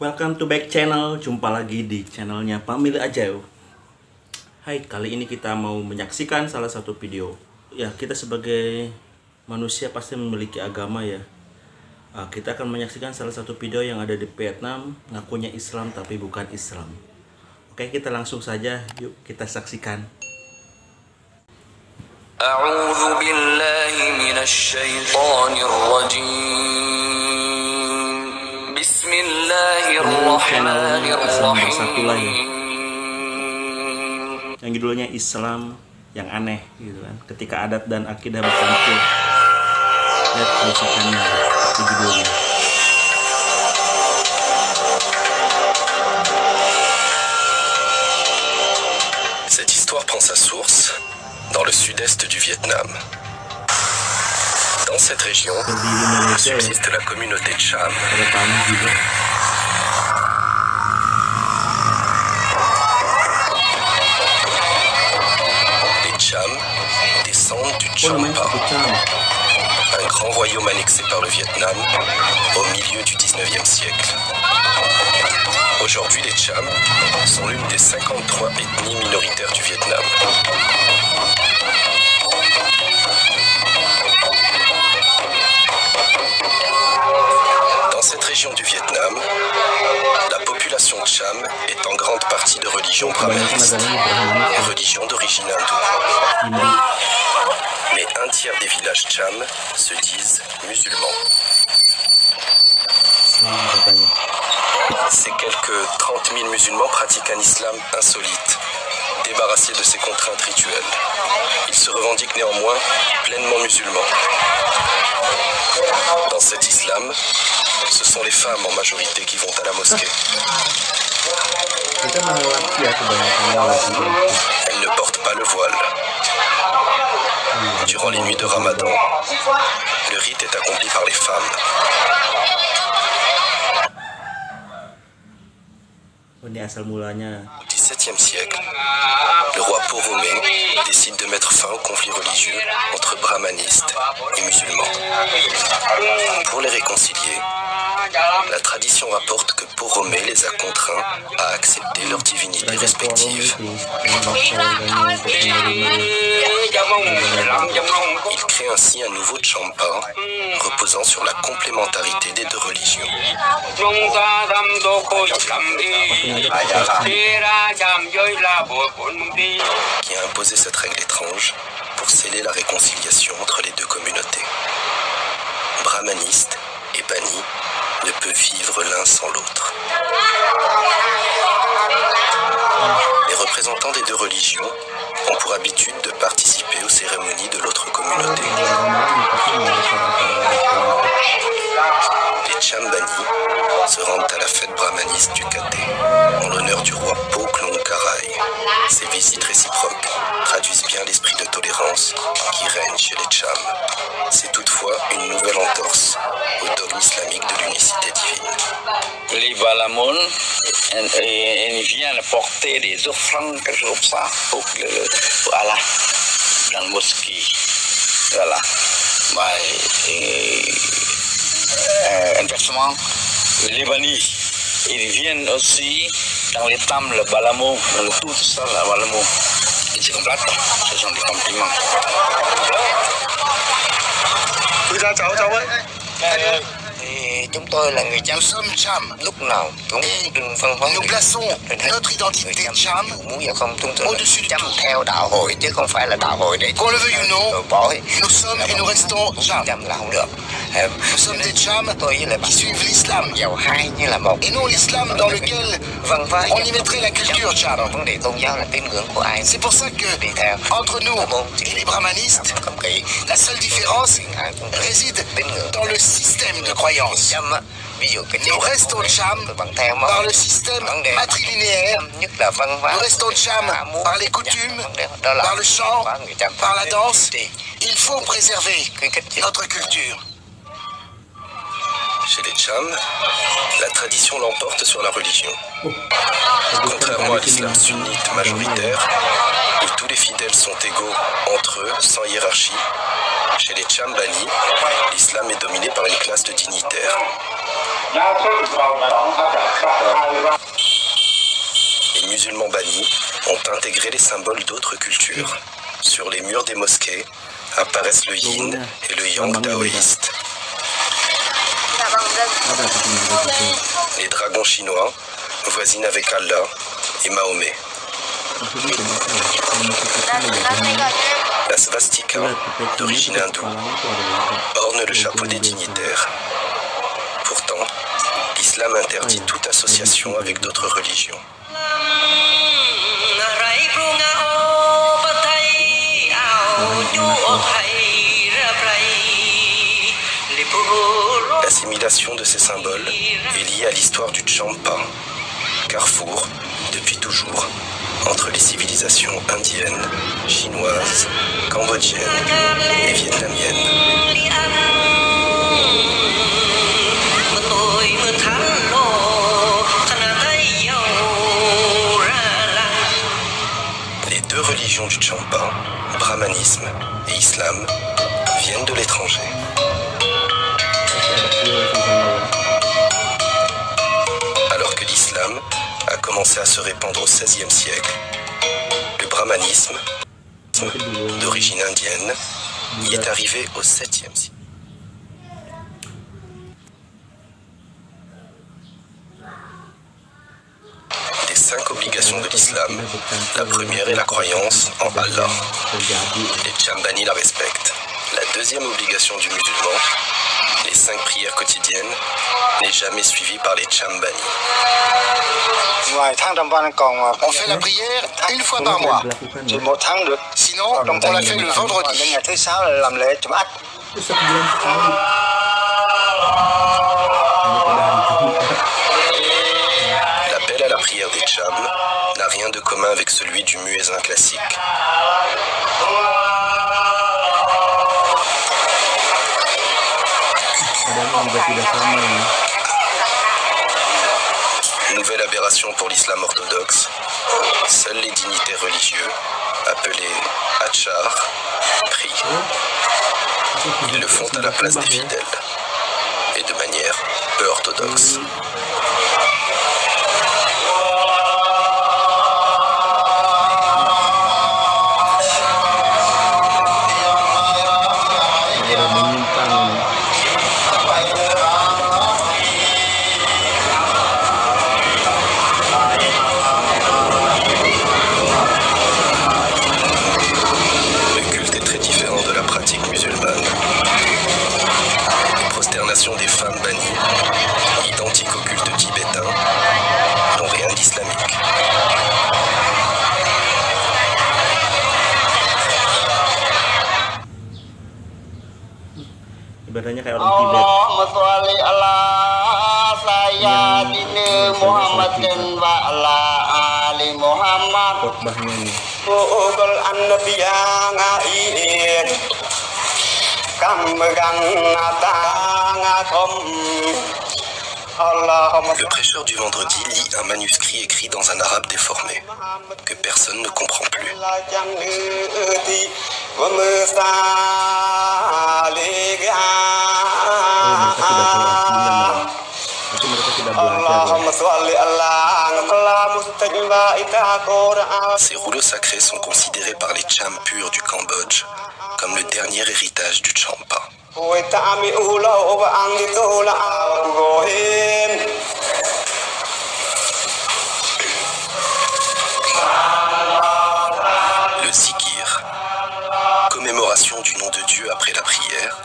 Welcome to back channel, jumpa lagi di channelnya Pamili Ajaib. Hai, kali ini kita mau menyaksikan salah satu video. Ya, kita sebagai manusia pasti memiliki agama ya. Kita akan menyaksikan salah satu video yang ada di Vietnam, ngakunya Islam tapi bukan Islam. Oke, kita langsung saja, yuk kita saksikan. A'udzu billahi minasy syaithanir rajim. Bismillahirrahmanirrahim. Yang judulnya Islam yang aneh gitu kan. Ketika adat dan akidah bercampur. Lihat kerusakannya di judulnya. Cette histoire prend sa source dans le sud-est du Vietnam. Dans cette région subsiste la communauté Cham. Les Cham descendent du Champa, un grand royaume annexé par le Vietnam au milieu du 19e siècle. Aujourd'hui, les Cham sont l'une des 53 ethnies minoritaires du Vietnam. Dans cette région du Vietnam, la population Cham est en grande partie de religion brahmaniste, une religion d'origine hindoue. Mais un tiers des villages Cham se disent musulmans. Ces quelques 30 000 musulmans pratiquent un islam insolite, débarrassés de ses contraintes rituelles. Ils se revendiquent néanmoins pleinement musulmans. Dans cet islam, ce sont les femmes en majorité qui vont à la mosquée. Elles ne portent pas le voile. Durant les nuits de Ramadan, le rite est accompli par les femmes. Au XVIIe siècle, le roi Poromé décide de mettre fin au conflit religieux entre brahmanistes et musulmans. Pour les réconcilier, la tradition rapporte que Poromé les a contraints à accepter leurs divinités respectives. Il crée ainsi un nouveau Champa, reposant sur la complémentarité des deux religions. Qui a imposé cette règle étrange pour sceller la réconciliation entre les deux communautés. Brahmanistes et bannis ne peuvent vivre l'un sans l'autre. Les représentants des deux religions ont pour habitude de participer aux cérémonies de l'autre communauté. Les Chambani se rendent à la fête brahmaniste du Katé en l'honneur du roi Po Klong Karai. Ces visites réciproques traduisent bien l'esprit de tolérance qui règne chez les Cham. C'est toutefois une nouvelle entorse au dogme islamique de l'unicité divine. Les Balamon viennent porter des offrandes pour Allah dans la mosquée. Voilà. Inversement, les Libanais, ils viennent aussi dans les temples, le Balamo, tout ça, le Balamo. Ils se complètent, ce sont des compliments. Chúng tôi là người Cham. Nous sommes Cham. Lúc nào cũng đừng phân hóa. Nous plaçons notre identité Cham au-dessus de tout. Theo đạo hội chứ không phải là đạo hội để Qu'on le veuille ou non, bói. nous sommes et nous restons Cham. Cham là không được. Nous sommes des Cham qui suivent l'islam. Giàu hai như là một. Et non l'islam dans lequel on y mettrait la culture Cham. Vấn đề tôn giáo là tín ngưỡng của ai. C'est pour ça que, entre nous et les brahmanistes, la seule différence réside dans le système de croyance. Nous restons Cham par le système matrilinéaire, nous restons Cham par les coutumes, par le chant, par la danse. Il faut préserver notre culture. Chez les Cham, la tradition l'emporte sur la religion. Contrairement à l'islam sunnite majoritaire, où tous les fidèles sont égaux entre eux, sans hiérarchie, chez les Chambani, l'islam est dominé par une classe de dignitaires. musulmans bannis ont intégré les symboles d'autres cultures. Sur les murs des mosquées apparaissent le yin et le yang taoïste. Les dragons chinois voisinent avec Allah et Mahomet. La svastika, d'origine hindoue, orne le chapeau des dignitaires. Pourtant, l'islam interdit toute association avec d'autres religions. L'assimilation de ces symboles est liée à l'histoire du Champa, carrefour, depuis toujours, entre les civilisations indiennes, chinoises, cambodgiennes et vietnamiennes. Les deux religions du Champa, brahmanisme et islam, viennent de l'étranger. Alors que l'islam a commencé à se répandre au XVIe siècle, le brahmanisme, d'origine indienne, y est arrivé au VIIe siècle. Des 5 obligations de l'islam, la première est la croyance en Allah. Les Chambani la respectent. La deuxième obligation du musulman, les 5 prières quotidiennes, n'est jamais suivie par les Chambani. On fait la prière une fois par mois. Sinon, on la fait le vendredi. L'appel à la prière des Cham n'a rien de commun avec celui du muezzin classique. Nouvelle aberration pour l'islam orthodoxe, seuls les dignitaires religieux, appelés Achar, prient. Ils le font à la place des fidèles, et de manière peu orthodoxe. Des femmes bannies, identiques au culte tibétain, n'ont rien d'islamique. Ibadahnya kayak orang Tibet. Khotbahnya nih. Le prêcheur du vendredi lit un manuscrit écrit dans un arabe déformé, que personne ne comprend plus. Ces rouleaux sacrés sont considérés par les Cham purs du Cambodge comme le dernier héritage du Champa. Le zikir, commémoration du nom de Dieu après la prière,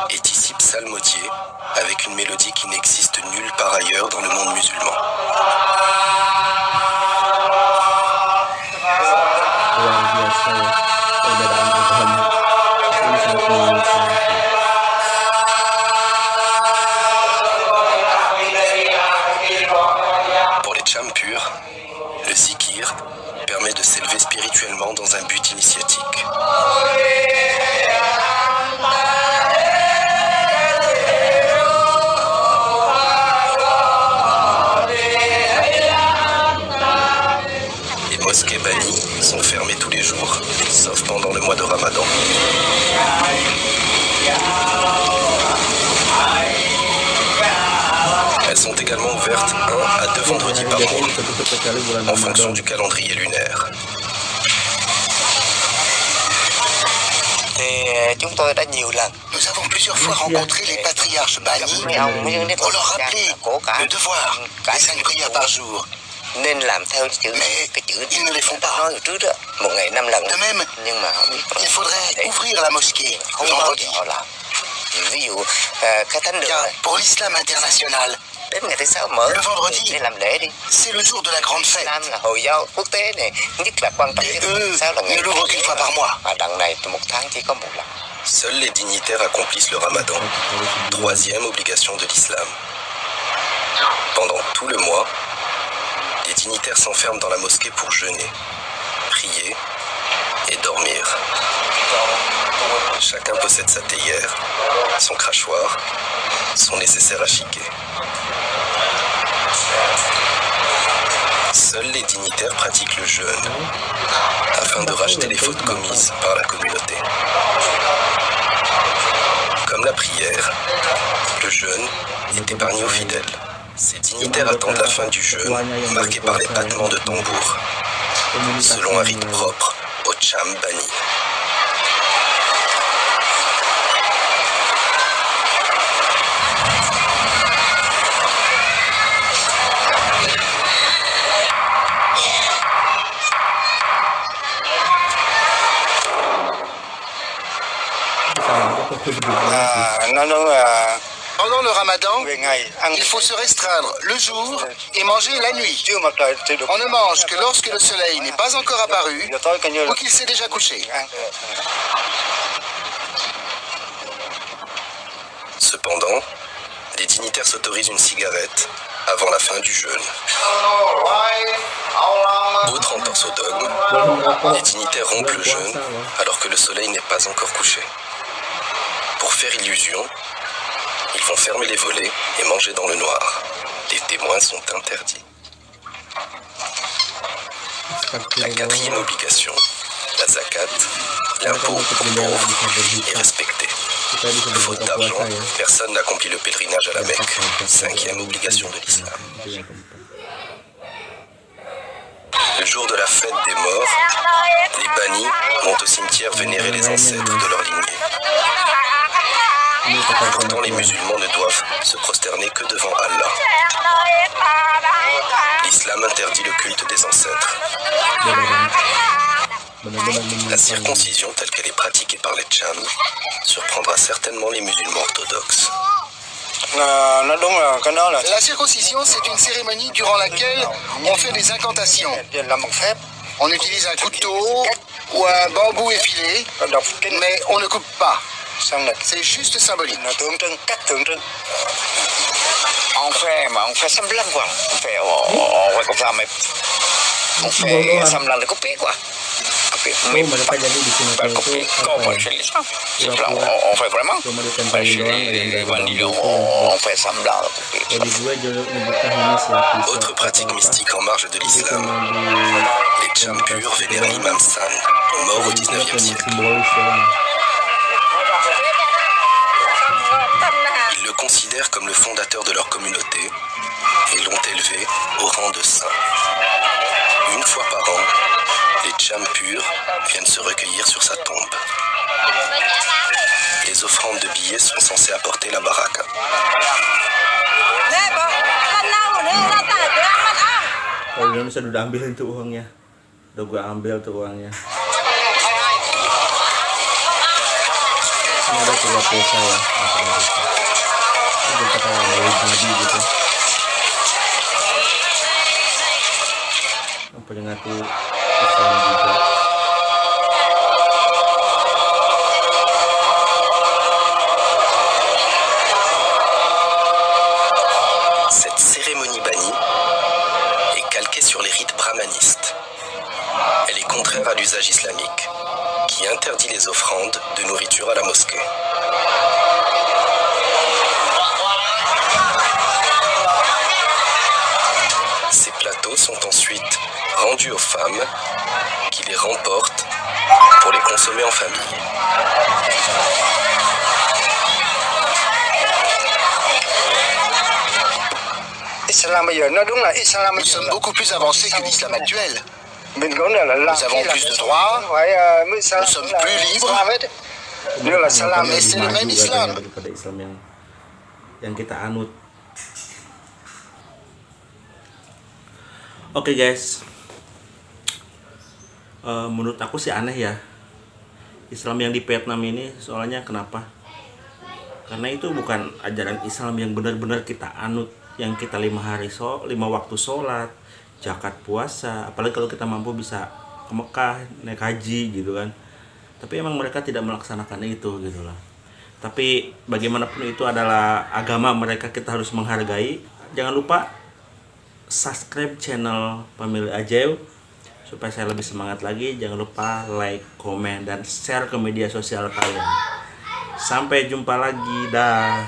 est ici psalmodié avec une mélodie qui n'existe nulle part ailleurs dans le monde musulman. Pour les Cham purs, le zikir permet de s'élever spirituellement dans un but initiatique. Les mosquées bannies sont fermées tous les jours, sauf pendant le mois de Ramadan. Elles sont également ouvertes 1 à 2 vendredis par mois, en fonction du calendrier lunaire. Nous avons plusieurs fois rencontré les patriarches bannis pour leur rappeler le devoir des 5 prières par jour. Mais ils ne les font pas. De même, il faudrait ouvrir la mosquée le vendredi. Car pour l'islam international, le vendredi, c'est le jour de la grande fête. Et eux ne l'ouvrent qu'une fois par mois. Seuls les dignitaires accomplissent le ramadan, 3e obligation de l'islam. Pendant tout le mois, les dignitaires s'enferment dans la mosquée pour jeûner, prier et dormir. Chacun possède sa théière, son crachoir, son nécessaire à chiquer. Seuls les dignitaires pratiquent le jeûne afin de racheter les fautes commises par la communauté. Comme la prière, le jeûne est épargné aux fidèles. Ces dignitaires attendent la fin du jeûne, marqué par les battements de tambour, selon un rite propre au Cham Bani. Pendant le ramadan, il faut se restreindre le jour et manger la nuit. On ne mange que lorsque le soleil n'est pas encore apparu ou qu'il s'est déjà couché. Cependant, les dignitaires s'autorisent une cigarette avant la fin du jeûne. Autre entorse au dogme, les dignitaires rompent le jeûne alors que le soleil n'est pas encore couché. Pour faire illusion, ils vont fermer les volets et manger dans le noir. Les témoins sont interdits. La 4e obligation, la zakat, l'impôt aux pauvres, est respectée. Faute d'argent, personne n'accomplit le pèlerinage à la Mecque, 5e obligation de l'islam. Le jour de la fête des morts, les bannis vont au cimetière vénérer les ancêtres de leur lignée. Pourtant, les musulmans ne doivent se prosterner que devant Allah. L'islam interdit le culte des ancêtres. La circoncision telle qu'elle est pratiquée par les Cham surprendra certainement les musulmans orthodoxes. La circoncision, c'est une cérémonie durant laquelle on fait des incantations. On utilise un couteau ou un bambou effilé, mais on ne coupe pas. C'est juste symbolique. On fait semblant quoi. On fait semblant de couper quoi. Mais pas couper comme chez les gens. On fait vraiment. Chez les bandits, on fait semblant de couper. Autre pratique mystique en marge de l'islam, les Cham purs vénèrent l'imam San, mort au 19e siècle. Ils le considèrent comme le fondateur de leur communauté et l'ont élevé au rang de saint. Une fois par an, les Cham purs viennent se recueillir sur sa tombe. Les offrandes de billets sont censées apporter la baraka. Kalau di Indonesia udah ambil itu uangnya, udah gue ambil tuh uangnya. Ini ada keluar pulsa ya, ini kita kayak dari tadi gitu. Memperingati Islam juga. Cette cérémonie bannie est calquée sur les rites brahmanistes. Elle est contraire à l'usage islamique, qui interdit les offrandes de nourriture à la mosquée. Ces plateaux sont ensuite rendus aux femmes qui les remportent pour les consommer en famille. Nous sommes beaucoup plus avancés que l'islam actuel. Nous avons plus de droits, nous sommes plus libres, mais c'est le même islam. Daripada Islam yang kita anut. Oke guys, menurut aku sih aneh ya Islam yang di Vietnam ini. Soalnya kenapa? Karena itu bukan ajaran Islam yang benar-benar kita anut, yang kita 5 waktu sholat, zakat, puasa. Apalagi kalau kita mampu bisa ke Mekah, naik haji gitu kan. Tapi emang mereka tidak melaksanakan itu gitu lah. Tapi bagaimanapun itu adalah agama mereka, kita harus menghargai. Jangan lupa subscribe channel Pamili Ajaib supaya saya lebih semangat lagi. Jangan lupa like, komen, dan share ke media sosial kalian. Sampai jumpa lagi, dah.